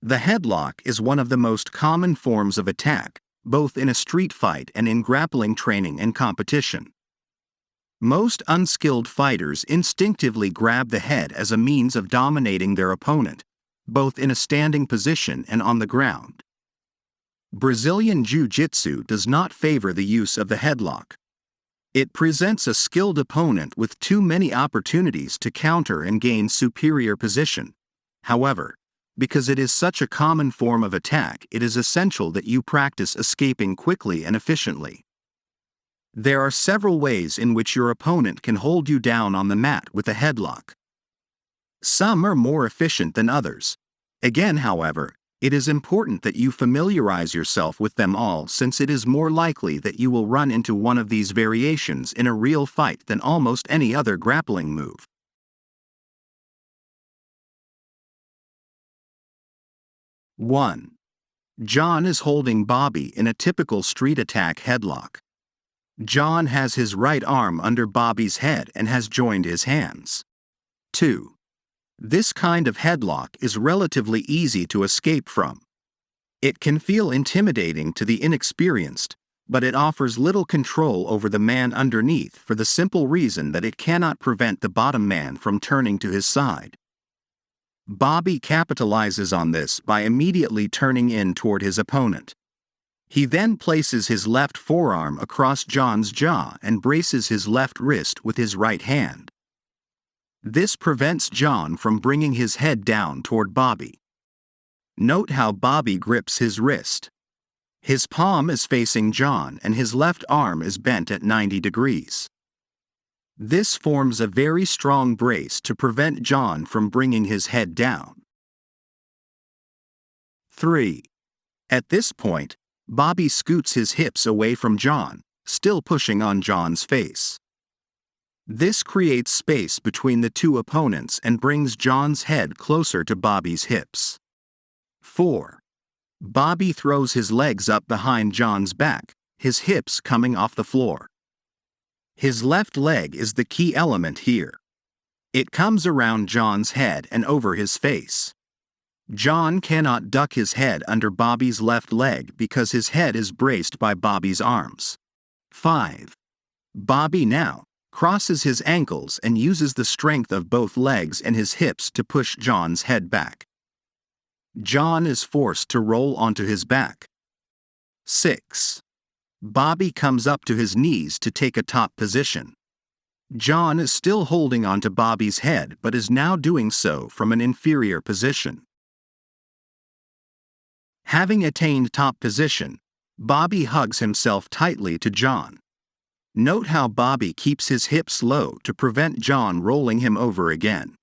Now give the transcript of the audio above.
The headlock is one of the most common forms of attack, both in a street fight and in grappling training and competition. Most unskilled fighters instinctively grab the head as a means of dominating their opponent, both in a standing position and on the ground. Brazilian Jiu-jitsu does not favor the use of the headlock. It presents a skilled opponent with too many opportunities to counter and gain superior position. However, because it is such a common form of attack, it is essential that you practice escaping quickly and efficiently. There are several ways in which your opponent can hold you down on the mat with a headlock. Some are more efficient than others. Again, however, it is important that you familiarize yourself with them all, since it is more likely that you will run into one of these variations in a real fight than almost any other grappling move. 1. John is holding Bobby in a typical street attack headlock. John has his right arm under Bobby's head and has joined his hands. 2. This kind of headlock is relatively easy to escape from. It can feel intimidating to the inexperienced, but it offers little control over the man underneath for the simple reason that it cannot prevent the bottom man from turning to his side. Bobby capitalizes on this by immediately turning in toward his opponent. He then places his left forearm across John's jaw and braces his left wrist with his right hand. This prevents John from bringing his head down toward Bobby. Note how Bobby grips his wrist. His palm is facing John and his left arm is bent at 90 degrees. This forms a very strong brace to prevent John from bringing his head down. 3. At this point, Bobby scoots his hips away from John, still pushing on John's face. This creates space between the two opponents and brings John's head closer to Bobby's hips. 4. Bobby throws his legs up behind John's back, his hips coming off the floor. His left leg is the key element here. It comes around John's head and over his face. John cannot duck his head under Bobby's left leg because his head is braced by Bobby's arms. 5. Bobby now crosses his ankles and uses the strength of both legs and his hips to push John's head back. John is forced to roll onto his back. 6. Bobby comes up to his knees to take a top position. John is still holding onto Bobby's head but is now doing so from an inferior position. Having attained top position, Bobby hugs himself tightly to John. Note how Bobby keeps his hips low to prevent John rolling him over again.